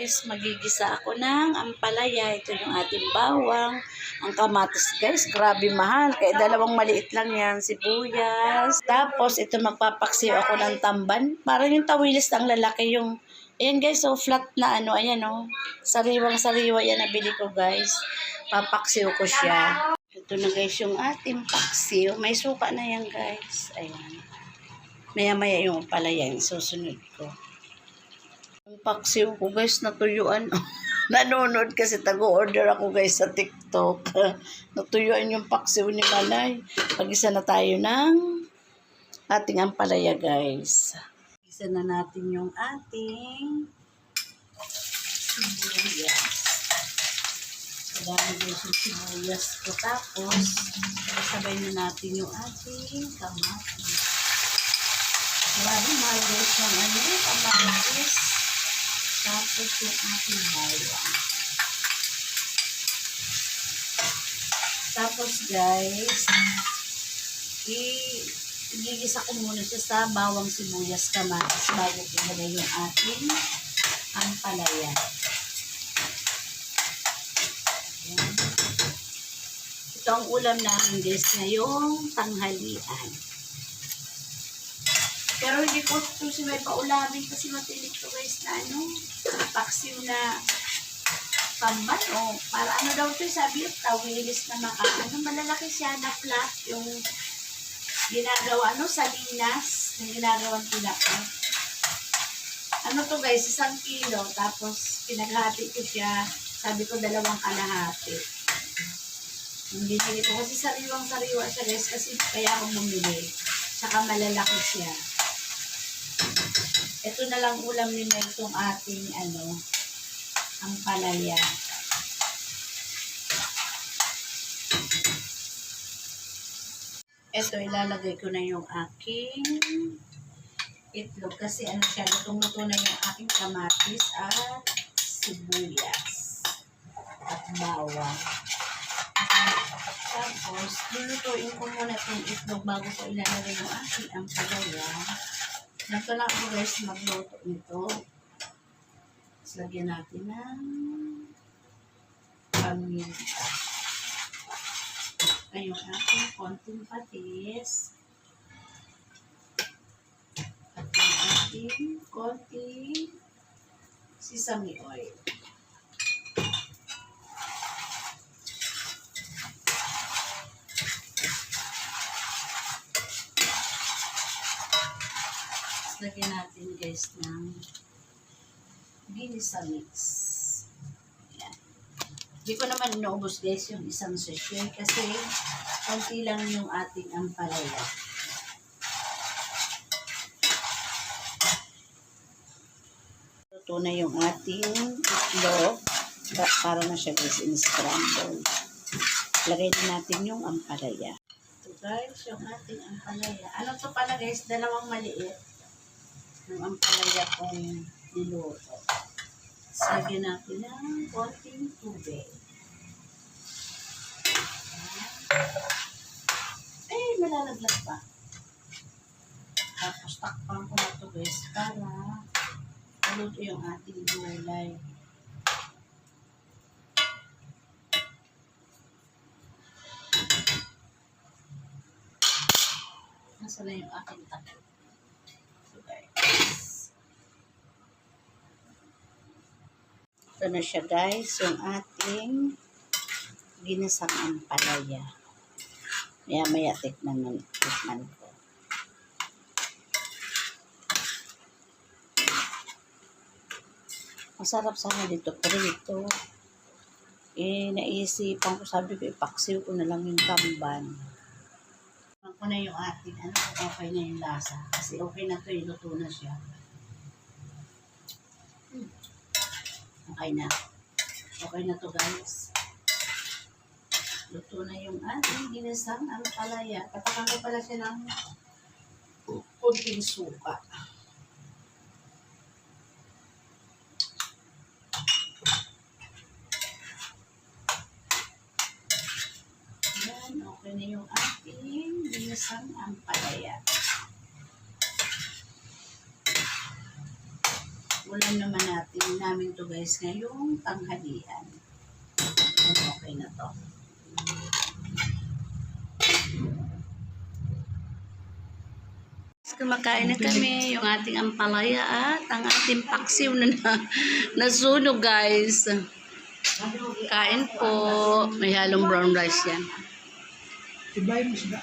guys, magigisa ako ng ampalaya. Ito yung ating bawang. Ang kamatis guys, grabe mahal. Kaya dalawang maliit lang yan, sibuyas. Tapos ito magpapaksiw ako ng tamban. Parang yung tawilis ng lalaki yung... Ayan guys, so flat na ano, ayan o. Sariwang-sariwa yan nabili ko guys. Papaksiw ko siya. Ito na guys yung ating paksiw. May suka na yan guys. Ayan. Maya-maya yung ampalaya yung susunod ko. Ang paksiw ko guys, natuyuan. Nanonood kasi tago-order ako guys sa TikTok. Natuyuan yung paksiw ni Manay. Pag-isa na tayo ng ating ampalaya guys. Isa na natin yung ating sibuyas. Kadami guys yung sibuyas ko. Tapos, sabay na natin yung ating kamatis. Grabe mahal guys yung kamatis. Tapos yung ating bawang. Tapos guys, igigisa ko muna siya sa bawang sibuyas kamatis bago ilagay yung ating ampalaya. Ayan. Ito ang ulam namin guys ngayong tanghalian. Pero hindi ko ito si may paulamin kasi matilig to guys na paksiw na tamban o para ano daw ito sabi yung tawilis na malalaki siya na flat yung ginagawa sa linas yung ginagawang tinapa. Ano to guys, 1 kilo tapos pinaghati ko siya, sabi ko 2 kalahati. Hindi ko kasi sariwang-sariwa siya guys kasi kaya ako bumili. Tsaka malalaki siya. Ito na lang ulam nila itong ating ampalaya. Ito ilalagay ko na yung aking itlog kasi siya, lutong-luto na yung aking kamatis at sibuyas at bawang. Tapos, lulutuin ko muna itong itlog bago ko ilalagay yung aking ampalaya. Nagto lang ako guys magluto nito. Tapos lagyan natin ng paminta. Ayun ating konting patis. At yung ating konting sesame oil. Lagyan natin guys ng ginisa mix. Ayan. Hindi ko naman inaubos guys yung isang sachet kasi konti lang yung ating ampalaya. Ito na yung ating itlog. Para na siya guys in-scramble. Lagay din natin yung ampalaya. Ito guys yung ating ampalaya. Ano to pala guys? 2 maliit. Yung ampalaya kong niluto. Sagyan natin ng konting tubig. Ay, malalaglag pa. Tapos takpan ko na ito guys para maluto yung ating gulay. Nasa na yung ating takpan. Ito na siya guys, yung ating ginasang ampalaya. Maya tikman ko. Masarap sana dito prito. Naisipan ko, sabi ko ipaksiw ko na lang yung tamban. Ako na yung ating okay na yung lasa. Kasi okay na ito, luto na siya. Okay na. Okay na to guys. Luto na yung ating ginasang ampalaya. Patakan ko pala siya ng kunting suka. Yan. Okay na yung ating ginasang ampalaya. Ulam naman namin to guys ngayong tanghalian. Okay na to. Kumakain na kami yung ating ampalaya at ang ating paksiw na nasunog guys. Kain po. May halong brown rice yan. Tibay mo sila.